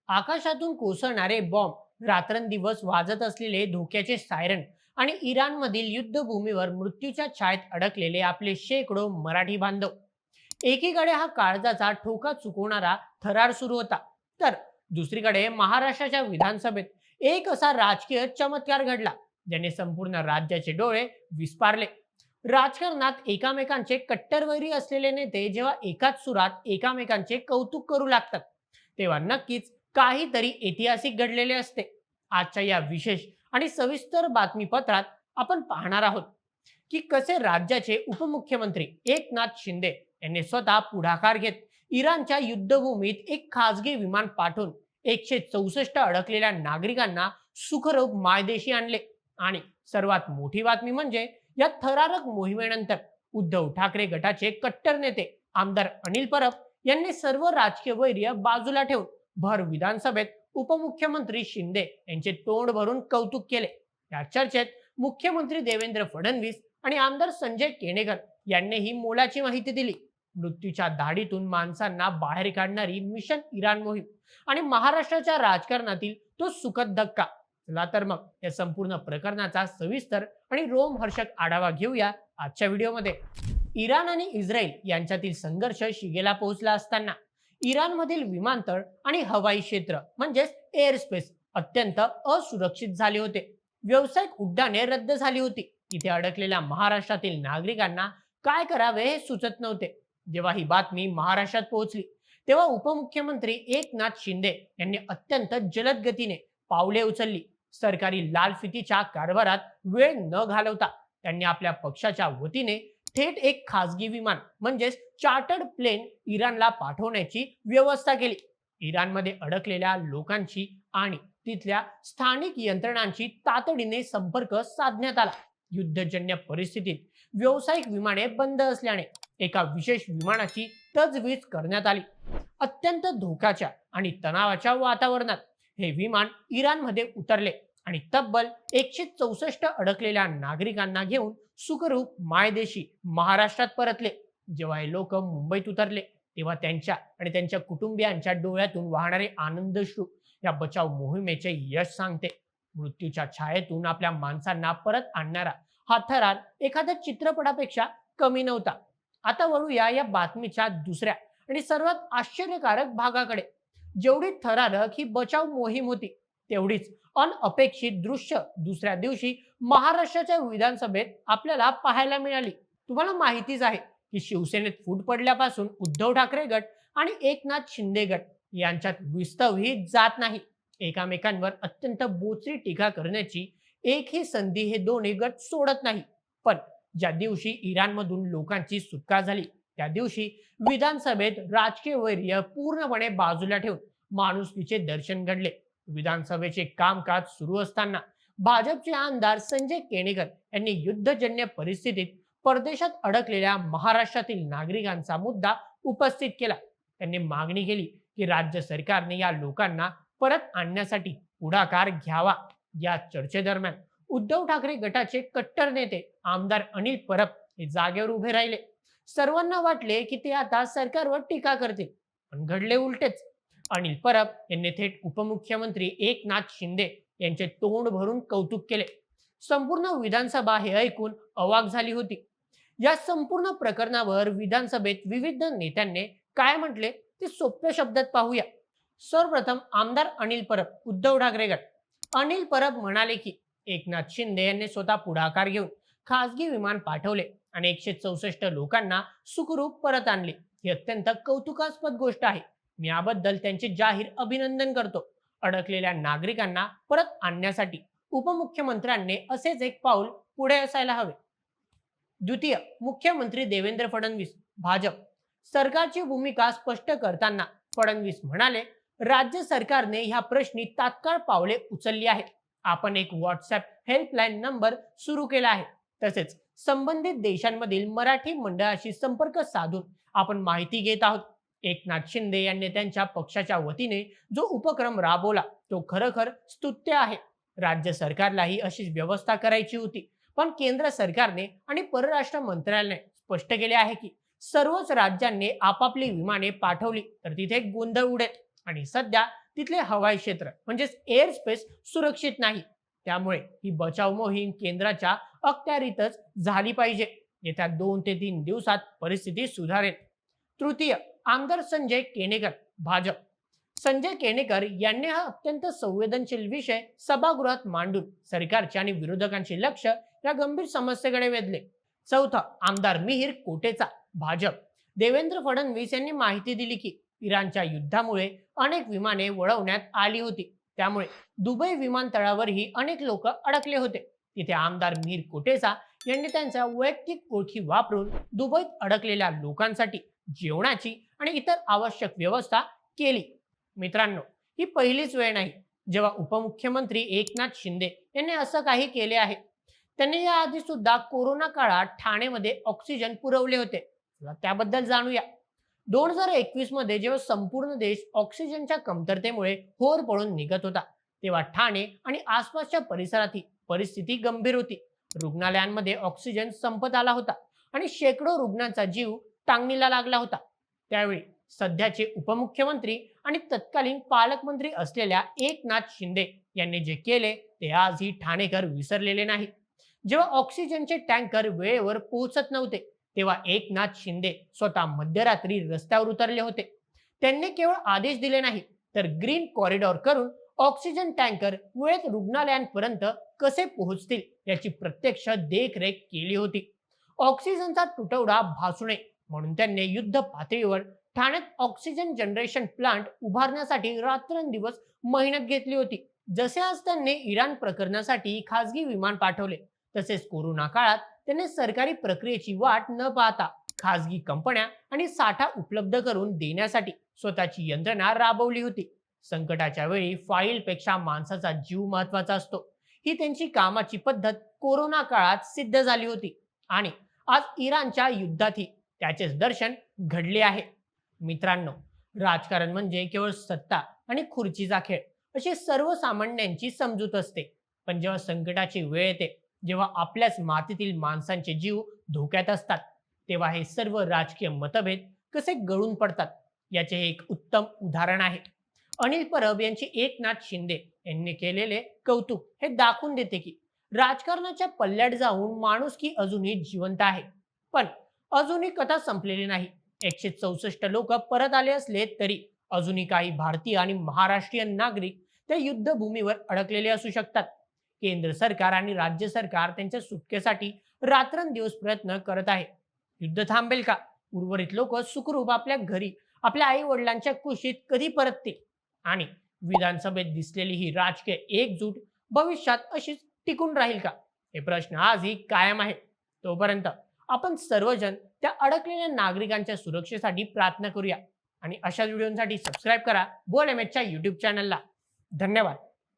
आकाशातून कोसळणारे बॉम्ब, रात्रंदिवस वाजत असलेले धोक्याचे सायरन आणि इराणमधील युद्धभूमीवर मृत्यूच्या छायेत अडकलेले आपले शेकडो मराठी बांधव. एकीकडे हा काळजाचा ठोका चुकवणारा थरार सुरू होता, तर दुसरीकडे महाराष्ट्राच्या विधानसभेत एक असा राजकीय चमत्कार घडला ज्याने संपूर्ण राज्याचे डोळे विस्पारले. राजकारणात एकामेकांचे कट्टरवैरी असलेले नेते जेव्हा एकाच सुरात एकामेकांचे कौतुक करू लागतात, तेव्हा नक्कीच काहीतरी ऐतिहासिक घडलेले असते. आजच्या या विशेष आणि सविस्तर बातमीपत्रात आपण पाहणार आहोत की कसे राज्याचे उपमुख्यमंत्री एकनाथ शिंदे यांनी स्वतः पुढाकार घेत इराणच्या युद्धभूमीत एक खासगी विमान पाठवून 164 अडकलेल्या नागरिकांना सुखरूप मायदेशी आणले. आणि सर्वात मोठी बातमी म्हणजे या थरारक मोहिमेनंतर उद्धव ठाकरे गटाचे कट्टर नेते आमदार अनिल परब यांनी सर्व राजकीय वैर्य बाजूला ठेवून भर विधानसभेत उपमुख्यमंत्री शिंदे यांचे तोंड भरून कौतुक केले. या चर्चेत मुख्यमंत्री देवेंद्र फडणवीस आणि आमदार संजय केणेकर यांनीही मोलाची माहिती दिली. मृत्यूच्या दाढीतून माणसांना बाहेर काढणारी मिशन इराण मोहीम आणि महाराष्ट्राच्या राजकारणातील तो सुखद धक्का. चला तर मग या संपूर्ण प्रकरणाचा सविस्तर आणि रोमहर्षक आढावा घेऊया आजच्या व्हिडिओमध्ये. इराण आणि इस्रायल यांच्यातील संघर्ष शिगेला पोहोचला असताना इराणमधील विमानतळ आणि हवाई क्षेत्र म्हणजेच एअर स्पेस अत्यंत असुरक्षित झाले होते. व्यावसायिक उड्डाणे रद्द झाली होती. तिथे अडकलेल्या महाराष्ट्रातील नागरिकांना काय करावे हे सुचत नव्हते. जेव्हा ही बातमी महाराष्ट्रात पोहोचली तेव्हा उपमुख्यमंत्री एकनाथ शिंदे यांनी अत्यंत जलद गतीने पावले उचलली. सरकारी लालफितीच्या कारभारात वेळ न घालवता त्यांनी आपल्या पक्षाच्या वतीने थेट एक खासगी विमान म्हणजेच चार्टर्ड प्लेन इराणला पाठवण्याची व्यवस्था केली. इराणमध्ये अडकलेल्या लोकांची आणि तिथल्या स्थानिक यंत्रणांची तातडीने संपर्क साधण्यात आला. युद्धजन्य परिस्थितीत व्यावसायिक विमाने बंद असल्याने एका विशेष विमानाची तजवीज करण्यात आली. अत्यंत धोक्याच्या आणि तणावाच्या वातावरणात हे विमान इराणमध्ये उतरले आणि तब्बल 164 अडकलेल्या नागरिकांना घेऊन सुखरूप मायदेशी महाराष्ट्रात परतले. जेव्हा हे लोक मुंबईत उतरले तेव्हा त्यांच्या आणि त्यांच्या कुटुंबियांच्या डोळ्यातून वाहणारे आनंदश्रू या बचाव मोहिमेचे यश सांगते. मृत्यूच्या छायेतून आपल्या माणसांना परत आणणारा हा थरार एखाद्या चित्रपटापेक्षा कमी नव्हता. आता वळूया या बातमीच्या दुसऱ्या आणि सर्वात आश्चर्यकारक भागाकडे. जेवढी थरारक ही बचाव मोहीम होती, तेवढीच अनअपेक्षित दृश्य दुसऱ्या दिवशी महाराष्ट्राच्या विधानसभेत आपल्याला पाहायला मिळाली. तुम्हाला माहितीच आहे की शिवसेनेत फूट पडल्यापासून उद्धव ठाकरे गट आणि एकनाथ शिंदे गट यांच्यात विस्तवही जात नाही. एकामेकांवर अत्यंत बोचरी टीका करण्याची एकही संधी हे दोन्ही गट सोडत नाही. पण ज्या दिवशी इराणमधून लोकांची सुटका झाली त्या दिवशी विधानसभेत राजकीय वैर्य पूर्णपणे बाजूला ठेवून माणुसकीचे दर्शन घडले. विधानसभेचे कामकाज सुरू असताना भाजपचे आमदार संजय केणेकर यांनी युद्धजन्य परिस्थितीत परदेशात अडकलेल्या महाराष्ट्रातील नागरिकांचा मुद्दा उपस्थित केला. त्यांनी मागणी केली की राज्य सरकारने या लोकांना परत आणण्यासाठी पुढाकार घ्यावा. या चर्चेदरम्यान उद्धव ठाकरे गटाचे कट्टर नेते आमदार अनिल परब हे जागेवर उभे राहिले. सर्वांना वाटले की ते आता सरकारवर टीका करतील, पण घडले उलटेच. अनिल परब यांनी थेट उपमुख्यमंत्री एकनाथ शिंदे यांचे तोंड भरून कौतुक केले. संपूर्ण विधानसभा हे ऐकून अवाक झाली होती. या संपूर्ण प्रकरणावर विधानसभेत विविध नेत्यांनी काय म्हटले ते सोप्या शब्दात पाहूया. सर्वप्रथम आमदार अनिल परब, उद्धव ठाकरे गट. अनिल परब म्हणाले की एकनाथ शिंदे यांनी स्वतः पुढाकार घेऊन खासगी विमान पाठवले आणि 164 लोकांना सुखरूप परत आणले. ही अत्यंत कौतुकास्पद गोष्ट आहे. मी याबद्दल त्यांचे जाहीर अभिनंदन करतो. अडकलेल्या नागरिकांना परत आणण्यासाठी उपमुख्यमंत्र्यांनी असेच एक पाऊल पुढे असायला हवे. द्वितीय, मुख्यमंत्री देवेंद्र फडणवीस, भाजप. सरकारची भूमिका स्पष्ट करताना फडणवीस म्हणाले, राज्य सरकारने ह्या प्रश्नी तात्काळ पावले उचलली आहेत. आपण एक व्हॉट्सअप हेल्पलाईन नंबर सुरू केला आहे. तसेच संबंधित देशांमधील मराठी मंडळाशी संपर्क साधून आपण माहिती घेत आहोत. एकनाथ शिंदे यांनी त्यांच्या पक्षाच्या वतीने जो उपक्रम राबवला तो खरोखर स्तुत्य आहे. राज्य सरकारलाही अशीच व्यवस्था करायची होती, पण केंद्र सरकारने आणि परराष्ट्र मंत्रालयाने स्पष्ट केले आहे की सर्वच राज्यांनी आपापली विमाने पाठवली तर तिथे गोंधळ उडेल आणि सध्या तिथले हवाई क्षेत्र म्हणजेच एअर स्पेस सुरक्षित नाही. त्यामुळे ही बचाव मोहीम केंद्राच्या अखत्यारीतच झाली पाहिजे. येत्या 2 ते 3 दिवसात परिस्थिती सुधारेल. तृतीय, आमदार संजय केणेकर, भाजप. संजय केणेकर यांनी हा अत्यंत संवेदनशील विषय सभागृहात मांडून सरकारचे आणि विरोधकांचे लक्ष या गंभीर समस्येकडे वेधले. चौथा, आमदार मिहीर कोटेचा, भाजप. देवेंद्र फडणवीस यांनी माहिती दिली की इराणच्या युद्धामुळे अनेक विमाने वळवण्यात आली होती. त्यामुळे दुबई विमानतळावरही अनेक लोक अडकले होते. तिथे आमदार मिहीर कोटेचा यांनी त्यांच्या वैयक्तिक ओळखी वापरून दुबईत अडकलेल्या लोकांसाठी जेवणाची आणि इतर आवश्यक व्यवस्था केली. मित्रांनो, ही पहिलीच वेळ नाही जेव्हा उपमुख्यमंत्री एकनाथ शिंदे यांनी असं काही केले आहे. त्यांनी याआधी सुद्धा कोरोना काळात ठाणेमध्ये ऑक्सिजन पुरवले होते. चला त्याबद्दल जाणूया. 2021 मध्ये जेव्हा संपूर्ण देश ऑक्सिजनच्या कमतरतेमुळे होर पळून निघत होता, तेव्हा ठाणे आणि आसपासच्या परिसरातही परिस्थिती गंभीर होती. रुग्णालयांमध्ये ऑक्सिजन संपत आला होता आणि शेकडो रुग्णांचा जीव टांगणीला लागला होता. त्यावेळी सध्याचे उपमुख्यमंत्री आणि तत्कालीन पालकमंत्री असलेल्या एकनाथ शिंदे यांनी जे केले ते आजही ठाणेकर विसरलेले नाही. जेव्हा ऑक्सिजनचे टँकर वेळेवर पोहोचत नव्हते, तेव्हा एकनाथ शिंदे स्वतः मध्यरात्री रस्त्यावर उतरले होते. त्यांनी केवळ आदेश दिले नाही, तर ग्रीन कॉरिडॉर करून ऑक्सिजन टँकर वेळेत रुग्णालयांपर्यंत कसे पोहोचतील याची प्रत्यक्ष देखरेख केली होती. ऑक्सिजनचा तुटवडा भासू नये म्हणून त्यांनी युद्ध पातळीवर ठाण्यात ऑक्सिजन जनरेशन प्लांट उभारण्यासाठी रात्रंदिवस मेहनत घेतली होती. जसे आज त्यांनी इराण प्रकरणासाठी खासगी विमान पाठवले, तसेच कोरोना काळात त्यांनी सरकारी प्रक्रियेची वाट न पाहता खासगी कंपन्या आणि साठा उपलब्ध करून देण्यासाठी स्वतःची यंत्रणा राबवली होती. संकटाच्या वेळी फाईलपेक्षा माणसाचा जीव महत्वाचा असतो, ही त्यांची कामाची पद्धत कोरोना काळात सिद्ध झाली होती आणि आज इराणच्या युद्धातही त्याचेच दर्शन घडले आहे. मित्रांनो, राजकारण म्हणजे केवळ सत्ता आणि खुर्चीचा खेळ अशी सर्वसामान्यांची समजूत असते. पण जेव्हा संकटाची वेळ येते, जेव्हा आपल्याच मातीतील माणसांचे जीव धोक्यात असतात, तेव्हा हे सर्व राजकीय मतभेद कसे गळून पडतात याचे हे एक उत्तम उदाहरण आहे. अनिल परब यांची एकनाथ शिंदे यांनी केलेले कौतुक हे दाखवून देते की राजकारणाच्या पल्ल्यात जाऊन माणुसकी अजूनही जिवंत आहे. पण अजूनही कथा संपलेली नाही. 164 लोक परत आले असले तरी अजूनही काही भारतीय आणि महाराष्ट्रीयन नागरिक त्या युद्धभूमीवर अडकलेले असू शकतात. केंद्र सरकार आणि राज्य सरकार त्यांच्या सुटकेसाठी रात्रंदिवस प्रयत्न करत आहे. युद्ध थांबेल का? उर्वरित लोक सुखरूप आपल्या घरी आपल्या आई वडिलांच्या कुशीत कधी परततील? आणि विधानसभेत दिसलेली ही राजकीय एकजूट भविष्यात अशीच टिकून राहील का? हे प्रश्न आजही कायम आहे. तोपर्यंत आपण सर्वजण त्या अडकलेल्या नागरिकांच्या सुरक्षेसाठी प्रार्थना करूया आणि अशा व्हिडिओसाठी सबस्क्राईब करा बोल एमएचच्या YouTube चॅनलला. धन्यवाद.